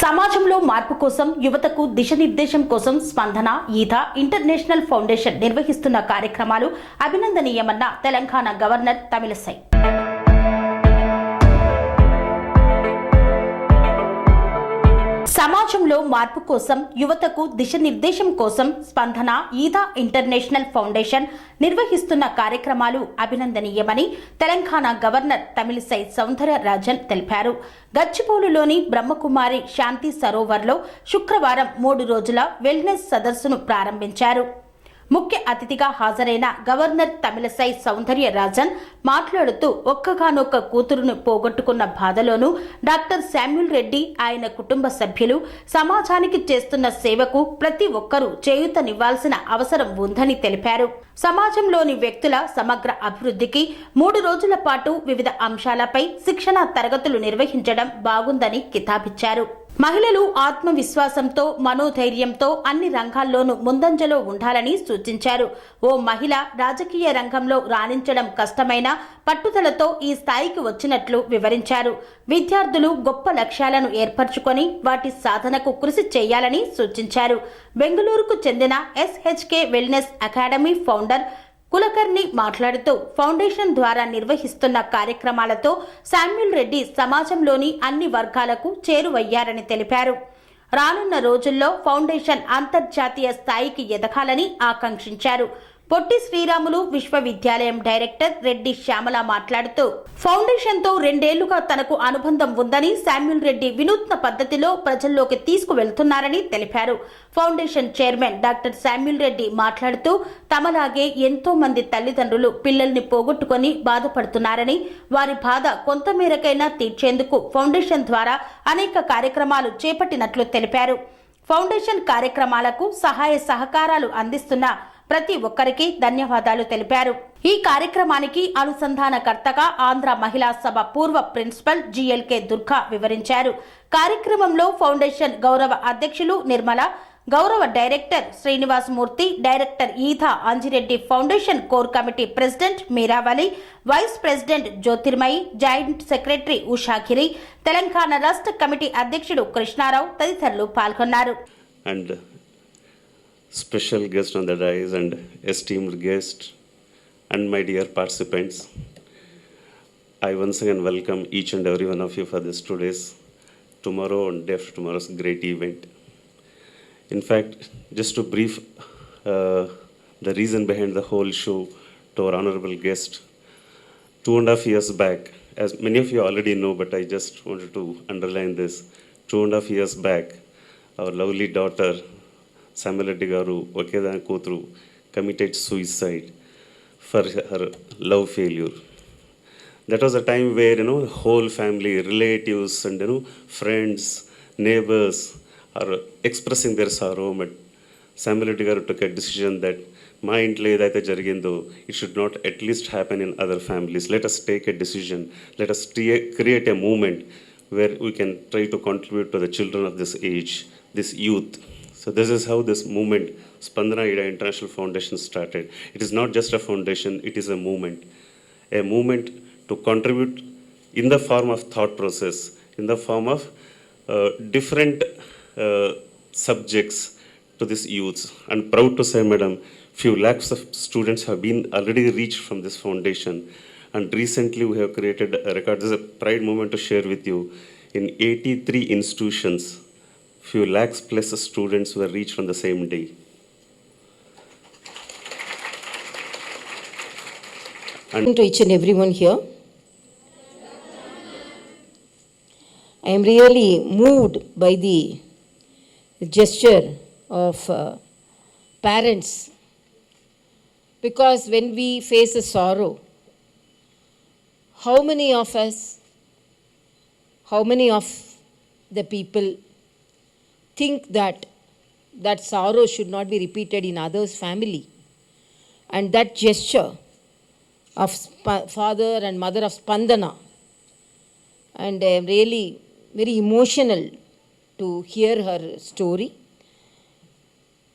సమాజంలో మార్పు కోసం యువతకు దిశనిర్దేశం కోసం స్పందన ఈత ఇంటర్నేషనల్ ఫౌండేషన్ నిర్వహిస్తున్న కార్యక్రమాలు అభినందనీయమన్న తెలంగాణ గవర్నర్ తమిళసై. సమాజంలో మార్పు కోసం యువతకు దిశనిర్దేశం కోసం స్పందన ఈత ఇంటర్నేషనల్ ఫౌండేషన్ నిర్వహిస్తున్న కార్యక్రమాలు అభినందనీయమని తెలంగాణ గవర్నర్ తమిళసై సౌందరరాజన్ తెలిపారు. గచ్చిబౌలిలోని బ్రహ్మకుమారి శాంతి సరోవర్లో శుక్రవారం 3 రోజుల వెల్నెస్ సదస్సును ప్రారంభించారు. ముఖ్య అతిథిగా హాజరైన గవర్నర్ తమిళసై సౌందరరాజన్ మాట్లాడుతూ ఒక్కగానొక్క కూతురును పోగొట్టుకున్న బాధలోనూ డాక్టర్ శామ్యూల్ రెడ్డి ఆయన కుటుంబ సభ్యులు సమాజానికి చేస్తున్న సేవకు ప్రతి ఒక్కరూ చేయూతనివ్వాల్సిన అవసరం ఉందని తెలిపారు. సమాజంలోని వ్యక్తుల సమగ్ర అభివృద్ధికి 3 రోజుల పాటు వివిధ అంశాలపై శిక్షణా తరగతులు నిర్వహించడం బాగుందని కితాబిచ్చారు. మహిళలు ఆత్మవిశ్వాసంతో మనోధైర్యంతో అన్ని రంగాల్లోనూ ముందంజలో ఉండాలని సూచించారు. ఓ మహిళ రాజకీయ రంగంలో రాణించడం కష్టమైన పట్టుదలతో ఈ స్థాయికి వచ్చినట్లు వివరించారు. విద్యార్థులు గొప్ప లక్ష్యాలను ఏర్పరచుకొని వాటి సాధనకు కృషి చేయాలని సూచించారు. బెంగళూరుకు చెందిన SHK wellness academy founder Kulkarni మాట్లాడుతూ ఫౌండేషన్ ద్వారా నిర్వహిస్తున్న కార్యక్రమాలతో శామ్యూల్ రెడ్డి సమాజంలోని అన్ని వర్గాలకు చేరువయ్యారని తెలిపారు. రానున్న రోజుల్లో ఫౌండేషన్ అంతర్జాతీయ స్థాయికి ఎదగాలని ఆకాంక్షించారు. పొట్టి శ్రీరాములు విశ్వవిద్యాలయం డైరెక్టర్ రెడ్డి శ్యామల మాట్లాడుతూ ఫౌండేషన్తో 2 ఏళ్లుగా తనకు అనుబంధం ఉందని, శామ్యూల్ రెడ్డి వినూత్న పద్ధతిలో ప్రజల్లోకి తీసుకువెళ్తున్నారని తెలిపారు. Foundation chairman doctor Samuel Reddy మాట్లాడుతూ తమలాగే ఎంతో మంది తల్లిదండ్రులు పిల్లల్ని పోగొట్టుకొని బాధపడుతున్నారని, వారి బాధ కొంతమేరకైనా తీర్చేందుకు ఫౌండేషన్ ద్వారా అనేక కార్యక్రమాలు చేపట్టినట్లు తెలిపారు. ఫౌండేషన్ కార్యక్రమాలకు సహాయ సహకారాలు అందిస్తున్న ప్రతి ఒక్కరికి ధన్యవాదాలు తెలిపారు. ఈ కార్యక్రమానికి అనుసంధానకర్తగా ఆంధ్ర మహిళా సభ పూర్వ ప్రిన్సిపల్ GLK దుర్గా వివరించారు. కార్యక్రమంలో ఫౌండేషన్ గౌరవ అధ్యక్షులు నిర్మల, గౌరవ director Srinivasamurthy, director Eetha Anjireddy, foundation core committee president Meeravali, vice president Jyothirmayi, joint secretary Ushagiri, Telangana రాష్ట్ర కమిటీ అధ్యక్షుడు కృష్ణారావు తదితరులు పాల్గొన్నారు. Special guest on the dais and esteemed guest and my dear participants, I once again welcome each and every one of you for this tomorrow and day after tomorrow's great event. In fact, just to brief the reason behind the whole show to our honorable guest, 2.5 years back, as many of you already know, but I just wanted to underline this, 2.5 years back, our lovely daughter Samuel Reddy గారు ఒకేదాని కూతురు committed suicide for her love failure. That was a time where whole family, relatives and friends, neighbors are expressing their sorrow. But Samuel Reddy గారు took a decision that మా ఇంట్లో ఏదైతే జరిగిందో it should not at least happen in other families. Let us take a decision. Let us create a movement where we can try to contribute to the children of this age, this youth. So this is how this movement, Spandana Ida International Foundation, started. It is not just a foundation, it is a movement to contribute in the form of thought process, in the form of different subjects to this youth. And proud to say, madam, few lakhs of students have been already reached from this foundation. And recently we have created a record. This is a pride moment to share with you. In 83 institutions, few lakhs plus students were reached on the same day. And to each and everyone here, I am really moved by the gesture of parents, because when we face a sorrow, how many of the people think that sorrow should not be repeated in others' family? And that gesture of father and mother of Spandana, and I am really very emotional to hear her story,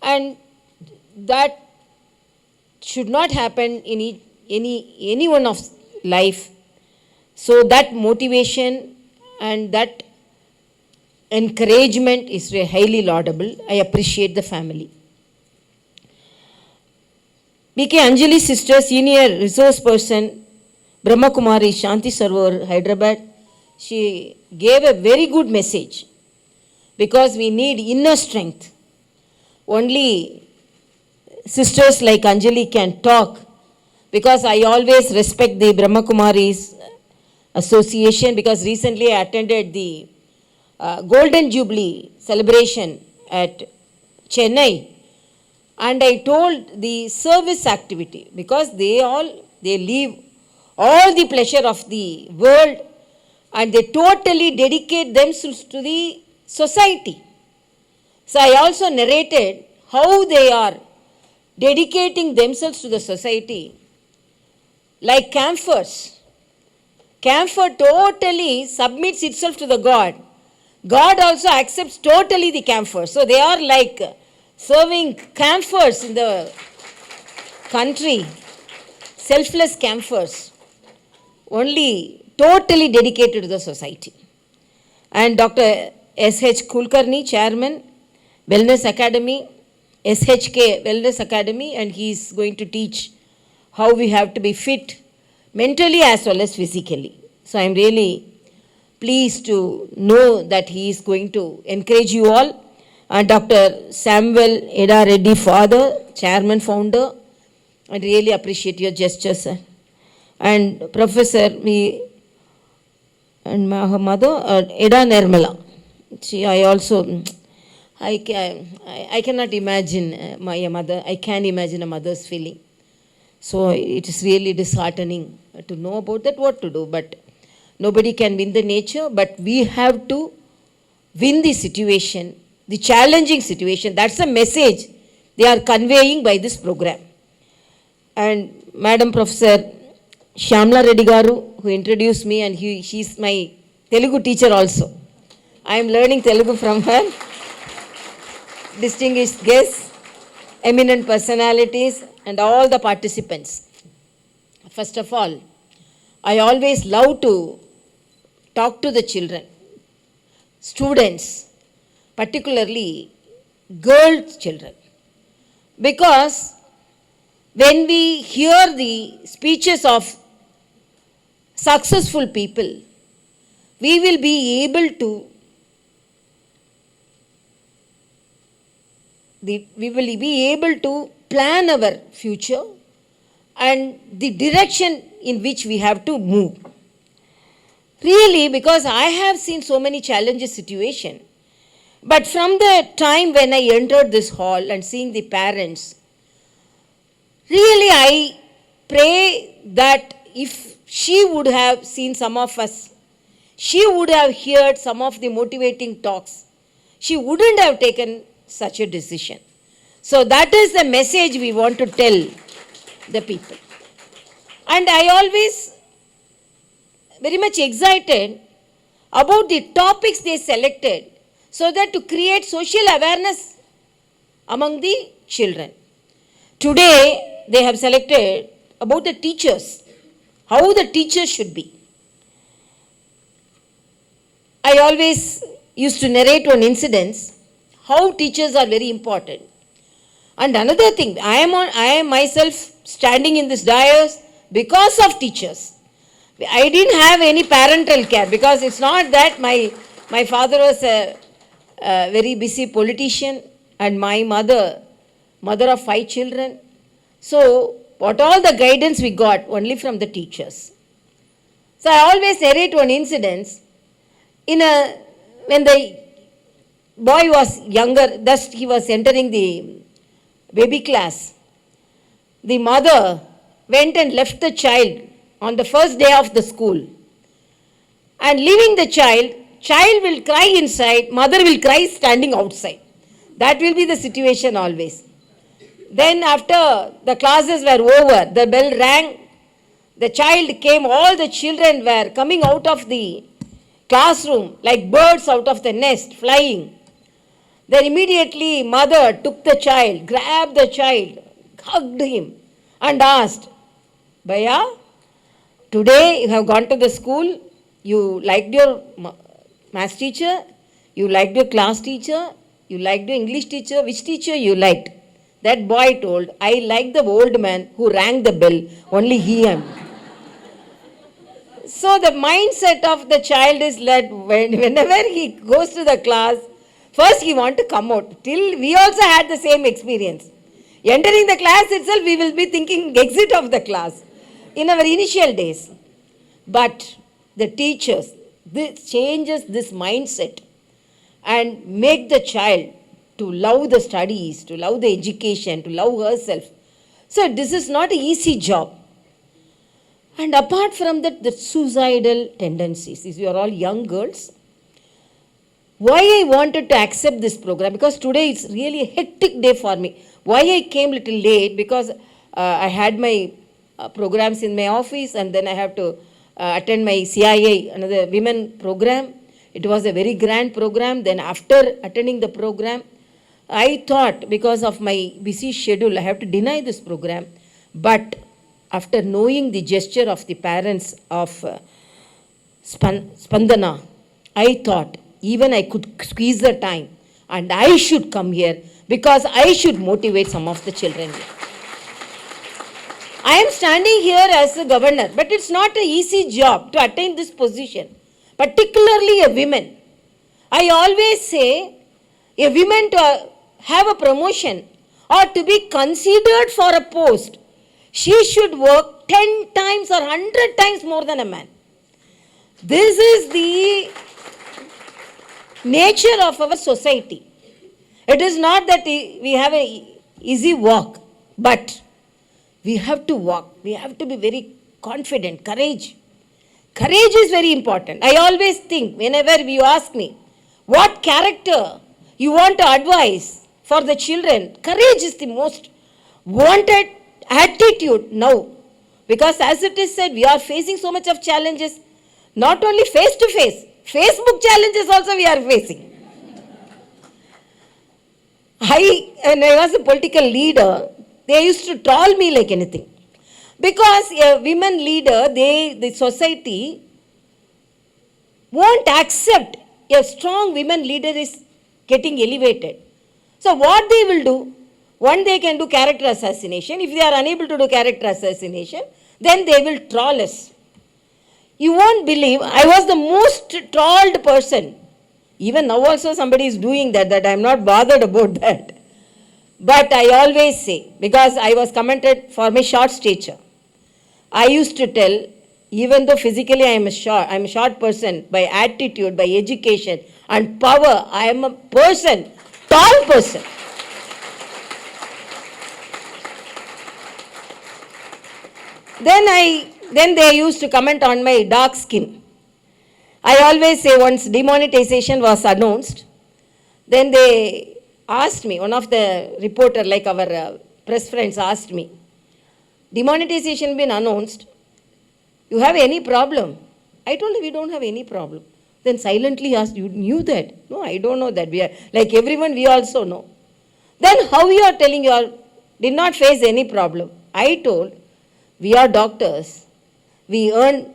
and that should not happen in anyone of life. So that motivation and that encouragement is highly laudable. I appreciate the family. B.K. Anjali sister, senior resource person, Brahma Kumari, Shanti Sarwar, Hyderabad. She gave a very good message because we need inner strength. Only sisters like Anjali can talk, because I always respect the Brahma Kumaris Association, because recently I attended the Golden Jubilee celebration at Chennai, and I told the service activity, because they leave all the pleasure of the world and they totally dedicate themselves to the society. So I also narrated how they are dedicating themselves to the society like camphors. Camphor totally submits itself to the God. God also accepts totally the camphor. So they are like serving camphors in the country, selfless camphors, only totally dedicated to the society. And Dr. S.H. Kulkarni, Chairman, Wellness Academy, SHK Wellness Academy, and he is going to teach how we have to be fit mentally as well as physically. So I am really pleased to know that he is going to encourage you all. And Dr. Samuel Eda Reddy, father, chairman, founder, I really appreciate your gesture, sir. And Professor, and my mother, Eda Nirmala. I also, I cannot imagine my mother. I can imagine a mother's feeling. So it is really disheartening to know about that, what to do. But nobody can win the nature, but we have to win the situation, the challenging situation. That's the message they are conveying by this program. And Madam Professor Shyamla Reddy Garu, who introduced me, and she's my Telugu teacher also. I am learning Telugu from her. Distinguished guests, eminent personalities, and all the participants. First of all, I always love to talk to the children, students, particularly girl children, because when we hear the speeches of successful people, we will be able to plan our future and the direction in which we have to move. Really, because I have seen so many challenges situation. But from the time when I entered this hall and seeing the parents, really I pray that if she would have seen some of us, she would have heard some of the motivating talks, she wouldn't have taken such a decision. So that is the message we want to tell the people. And I always very much excited about the topics they selected, so that to create social awareness among the children. Today they have selected about the teachers, how the teachers should be. I always used to narrate one incident, how teachers are very important. And another thing, I am myself standing in this dais because of teachers. I didn't have any parental care, because it's not that my father was a very busy politician and my mother of 5 children. So what all the guidance we got only from the teachers. So I always narrate one incident. When the boy was younger, thus he was entering the baby class, the mother went and left the child on the first day of the school. And leaving the child will cry inside, mother will cry standing outside. That will be the situation always. Then after the classes were over, the bell rang, the child came, all the children were coming out of the classroom like birds out of the nest, flying. Then immediately mother took the child, grabbed the child, hugged him and asked, Bhaiya, today you have gone to the school, you liked your maths teacher, You liked your class teacher? You liked your English teacher? Which teacher you liked? That boy told, I like the old man who rang the bell, only he and me. So the mindset of the child is that whenever he goes to the class, first he wants to come out. Till we also had the same experience. Entering the class itself, we will be thinking exit of the class in our initial days. But the teachers, this changes this mindset and make the child to love the studies, to love the education, to love herself. So this is not an easy job. And apart from that, the suicidal tendencies. These are all young girls. Why I wanted to accept this program? Because today it's really a hectic day for me. Why I came little late? Because I had my programs in my office, and then I have to attend my CIA, another women program. It was a very grand program. Then after attending the program, I thought because of my busy schedule, I have to deny this program. But after knowing the gesture of the parents of Spandana, I thought even I could squeeze the time and I should come here because I should motivate some of the children here. I am standing here as a governor, but it's not an easy job to attain this position, particularly a woman. I always say a woman to have a promotion or to be considered for a post, she should work 10 times or 100 times more than a man. This is the nature of our society. It is not that we have an easy walk, but we have to walk. We have to be very confident. Courage. Courage is very important. I always think, whenever you ask me, what character you want to advise for the children, courage is the most wanted attitude now. Because as it is said, we are facing so much of challenges, not only face to face, Facebook challenges also we are facing. When I was a political leader, they used to troll me like anything. Because a women leader, the society won't accept a strong women leader is getting elevated. So what they will do, one, they can do character assassination. If they are unable to do character assassination, then they will troll us. You won't believe, I was the most trolled person. Even now also somebody is doing that I am not bothered about that. But I always say, because I was commented for my short stature, I used to tell, even though physically I am a short person, by attitude, by education and power, I am a person, tall person. Then they used to comment on my dark skin. I always say once demonetization was announced, then they asked me, one of the reporter like our press friends asked me, demonetization been announced, you have any problem? I told him we don't have any problem. Then silently asked, you knew that? No, I don't know that. We are, like everyone, we also know. Then how you are telling you all did not face any problem? I told, we are doctors. We earn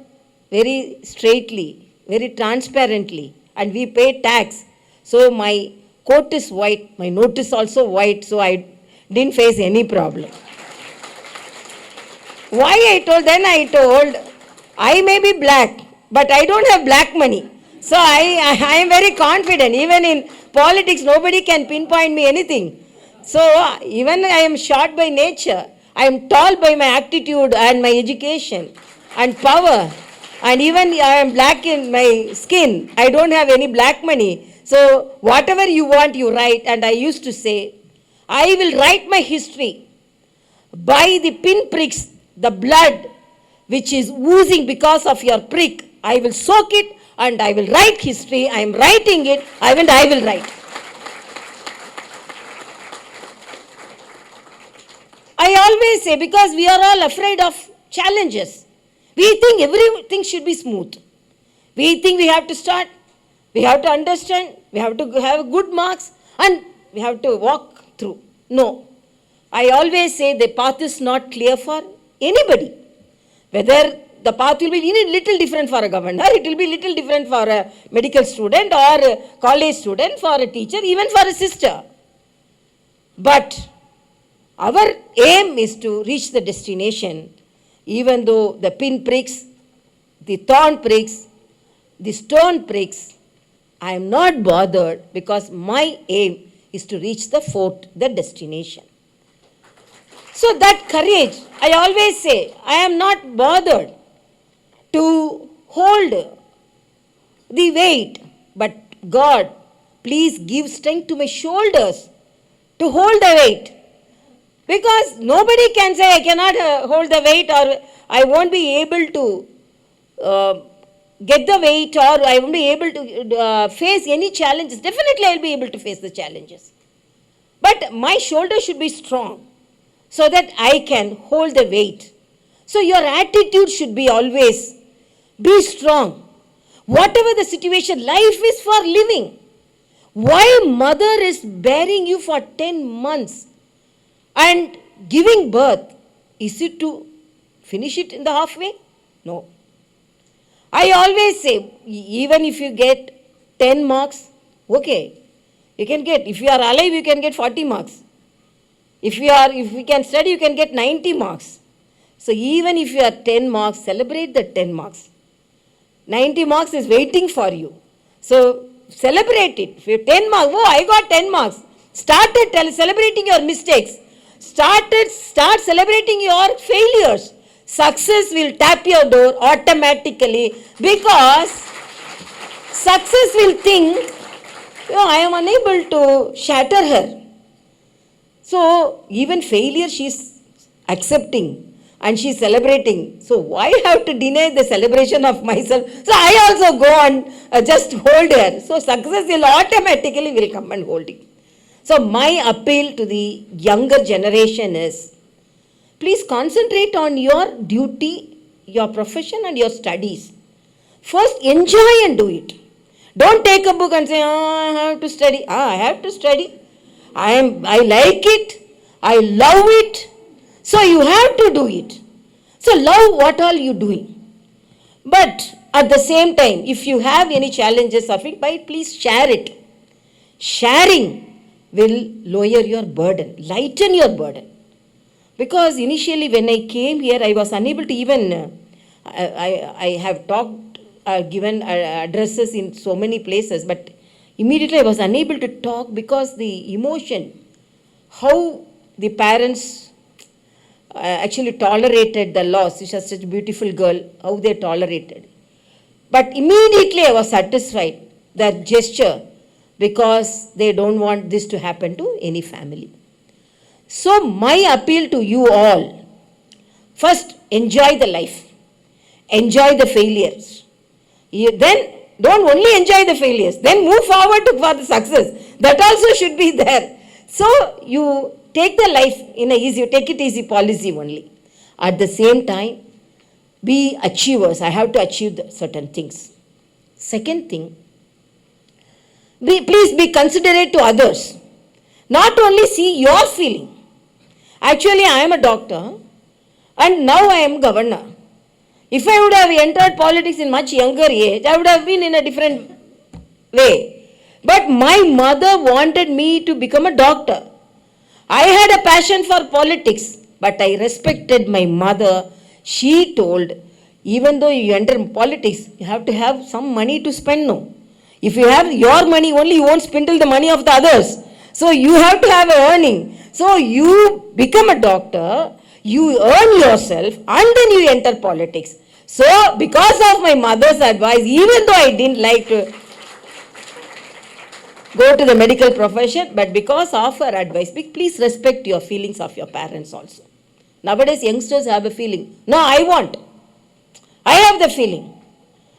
very straightly, very transparently, and we pay tax. So my coat is white, my note is also white, so I didn't face any problem. Why I told, I may be black, but I don't have black money. So I am very confident. Even in politics, nobody can pinpoint me anything. So even I am short by nature, I am tall by my attitude and my education and power. And even I am black in my skin. I don't have any black money. So whatever you want, you write. And I used to say, I will write my history by the pinpricks, the blood which is oozing because of your prick. I will soak it and I will write history. I am writing it and I will write. I always say, because we are all afraid of challenges. We think everything should be smooth. We think we have to start, we have to understand, we have to have good marks, and we have to walk through. No. I always say the path is not clear for anybody. Whether the path will be little different for a governor, it will be little different for a medical student or a college student, for a teacher, even for a sister. But our aim is to reach the destination, even though the pin pricks, the thorn pricks, the stone pricks. I am not bothered because my aim is to reach the destination. So that courage, I always say, I am not bothered to hold the weight, but God, please give strength to my shoulders to hold the weight. Because nobody can say I cannot hold the weight, or I won't be able to get the weight, or I won't be able to face any challenges. Definitely I will be able to face the challenges. But my shoulder should be strong so that I can hold the weight. So your attitude should be always, be strong. Whatever the situation, life is for living. Why mother is bearing you for 10 months and giving birth? Is it to finish it in the halfway? No. I always say, even if you get 10 marks, okay, you can get, if you are alive, you can get 40 marks. If we can study, you can get 90 marks. So even if you are 10 marks, celebrate the 10 marks. 90 marks is waiting for you. So celebrate it. If you have 10 marks, oh, I got 10 marks. Start celebrating your mistakes. Start celebrating your failures. Success will tap your door automatically, because success will think, I am unable to shatter her. So even failure she is accepting and she is celebrating. So why have to deny the celebration of myself? So I also go and just hold her. So success will automatically come and hold you. So my appeal to the younger generation is, please concentrate on your duty, your profession and your studies. First enjoy and do it. Don't take a book and say, I have to study. I have to study. I like it. I love it. So you have to do it. So love what all you doing. But at the same time, if you have any challenges of it, please share it. Sharing will lower your burden, lighten your burden. Because initially when I came here, I was unable to even, I have talked, given addresses in so many places, but immediately I was unable to talk because the emotion, how the parents actually tolerated the loss. She was such a beautiful girl, how they tolerated. But immediately I was satisfied, that gesture, because they don't want this to happen to any family. So my appeal to you all, first enjoy the life, enjoy the failures. Then don't only enjoy the failures, then move forward for the success. That also should be there. So you take the life in a easy, take it easy policy only. At the same time, be achievers. I have to achieve certain things. Second thing, please be considerate to others. Not only see your feeling. Actually, I am a doctor and now I am governor. If I would have entered politics in much younger age, I would have been in a different way. But my mother wanted me to become a doctor. I had a passion for politics, but I respected my mother. She told, even though you enter politics, you have to have some money to spend now. If you have your money only, you won't spindle the money of the others. So you have to have a earning. So you become a doctor, you earn yourself, and then you enter politics. So because of my mother's advice, even though I didn't like to go to the medical profession, but because of her advice, please respect your feelings of your parents also. Nowadays youngsters have a feeling, no, I have the feeling,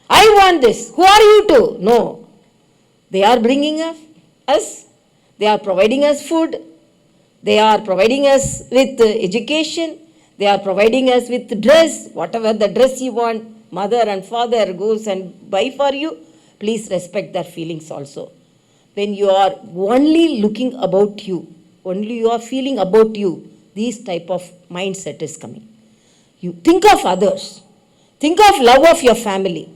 I want this, who are you to? No, they are bringing us, they are providing us food, they are providing us with education, they are providing us with dress, whatever the dress you want, mother and father goes and buy for you, please respect their feelings also. When you are only looking about you, only you are feeling about you, this type of mindset is coming. You think of others. think of love of your family.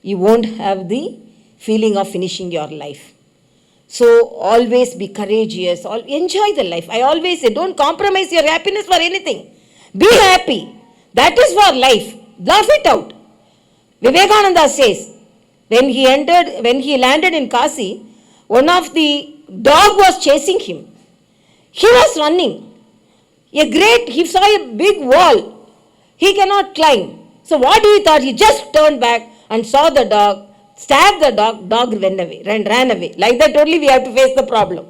You won't have the feeling of finishing your life. So always be courageous, enjoy the life. I always say, don't compromise your happiness for anything. Be happy. That is for life. Laugh it out. Vivekananda says, when he landed in Kasi, one of the dog was chasing him. He was running. He saw a big wall. He cannot climb. So what he thought? He just turned back and saw the dog, stabbed the dog ran away. Like that only we have to face the problem.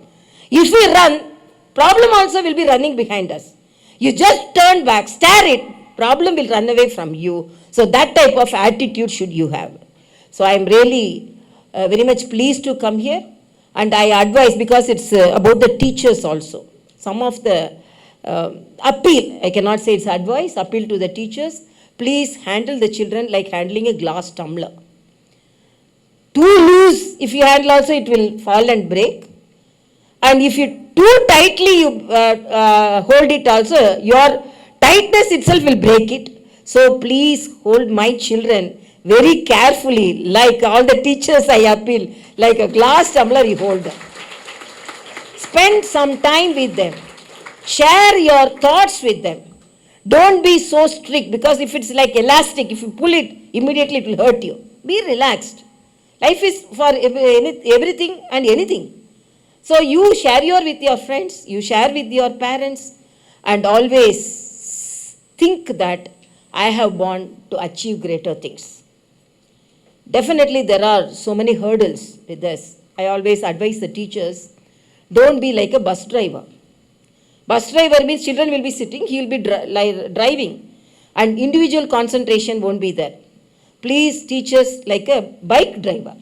If we run, problem also will be running behind us. You just turn back, stare it, problem will run away from you. So that type of attitude should you have. So I am really very much pleased to come here, and I advise, because it's about the teachers also. Some of the appeal, I cannot say it's advice, appeal to the teachers, please handle the children like handling a glass tumbler. Too loose, if you handle also, it will fall and break. And if you too tightly hold it also, your tightness itself will break it. So please hold my children very carefully, like all the teachers I appeal, like a glass tumbler you hold them. Spend some time with them. Share your thoughts with them. Don't be so strict, because if it's like elastic, if you pull it, immediately it will hurt you. Be relaxed. Life is for everything and anything. So you share with your friends, you share with your parents, and always think that I have born to achieve greater things. Definitely there are so many hurdles with this. I always advise the teachers, don't be like a bus driver. Bus driver means children will be sitting, he will be driving, and individual concentration won't be there. Please teach us like a bike driver.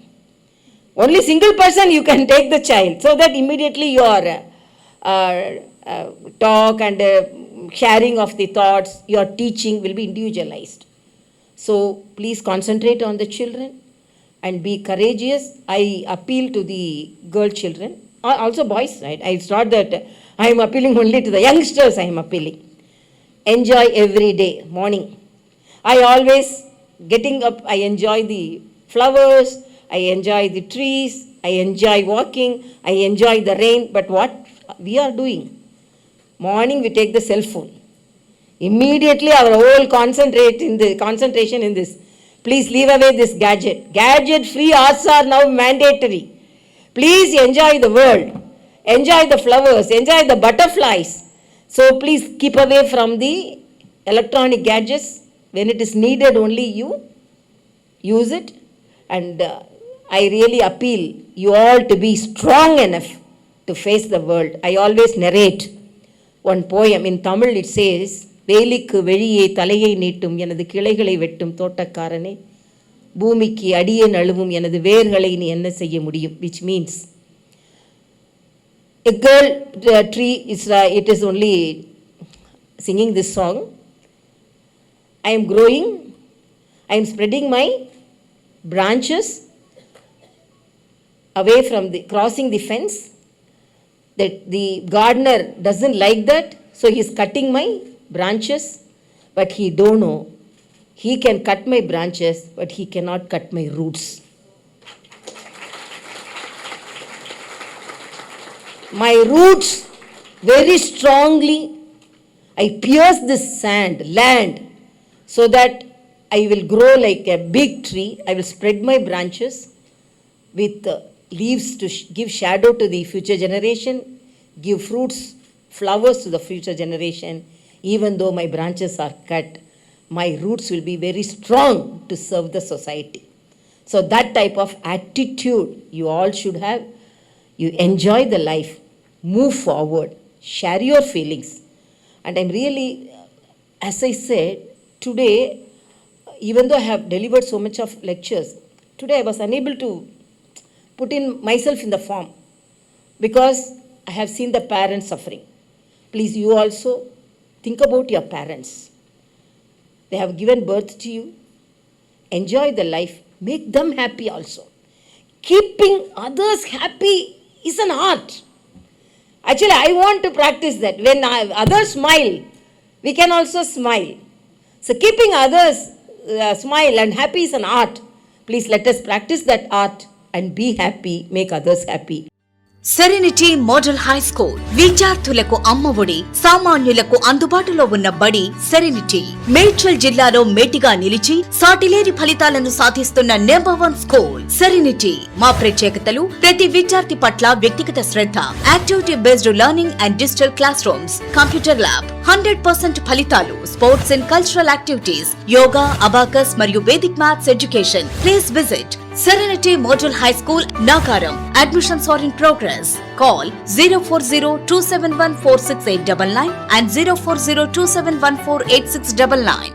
Only single person you can take the child, so that immediately your talk and sharing of the thoughts, your teaching will be individualized. So please concentrate on the children and be courageous. I appeal to the girl children, also boys, right? It's not that I am appealing only to the youngsters, I am appealing. Enjoy every day, morning. I always, getting up, I enjoy the flowers, I enjoy the trees, I enjoy walking, I enjoy the rain. But what we are doing? Morning we take the cell phone. Immediately our whole concentration in this. Please leave away this gadget. Gadget-free hours are now mandatory. Please enjoy the world. Enjoy the flowers. Enjoy the butterflies. So please keep away from the electronic gadgets. When it is needed, only you use it. And I really appeal you all to be strong enough to face the world. I always narrate one poem. In Tamil it says, வேலிக்கு வெளியே தலையை நீட்டும் எனது கிளைகளை வெட்டும் தோட்டக்காரனே, பூமிக்கு அடியே நழுவும் எனது வேர்களை நீ என்ன செய்ய முடியும்? Which means, a girl tree is, it is only singing this song. I am growing, I am spreading my branches away from crossing the fence. That the gardener doesn't like that, so he is cutting my branches, but he don't know. He can cut my branches, but he cannot cut my roots. My roots very strongly, I pierce this land, so that I will grow like a big tree. I will spread my branches with leaves to give shadow to the future generation, give fruits, flowers to the future generation. Even though my branches are cut, my roots will be very strong to serve the society. So that type of attitude you all should have. You enjoy the life, move forward, share your feelings. And I'm really, as I said, today, even though I have delivered so much of lectures, today I was unable to put in myself in the form, because I have seen the parents suffering. Please, you also think about your parents. They have given birth to you. Enjoy the life. Make them happy also. Keeping others happy is an art. Actually, I want to practice that. When others smile, we can also smile. So keeping others smile, and happy is an art. Please let us practice that art and be happy, make others happy. Serenity model high school విద్యార్థులకు అమ్మఒడి, సామాన్యులకు అందుబాటులో ఉన్న బడి serenity. Medchal జిల్లాలో మేటిగా నిలిచి సాటిలేని ఫలితాలను సాధిస్తున్న #1 స్కూల్ సెరెనిటీ. మా ప్రత్యేకతలు ప్రతి విద్యార్థి పట్ల వ్యక్తిగత శ్రద్ధ, activity based learning and digital classrooms, computer lab, 100% ఫలితాలు, sports and cultural activities, yoga, abacus మరియు Vedic maths education. Please visit Serenity Model High School, Nagaram. Admissions are in progress. Call 040-271-46899 and 040-271-48699.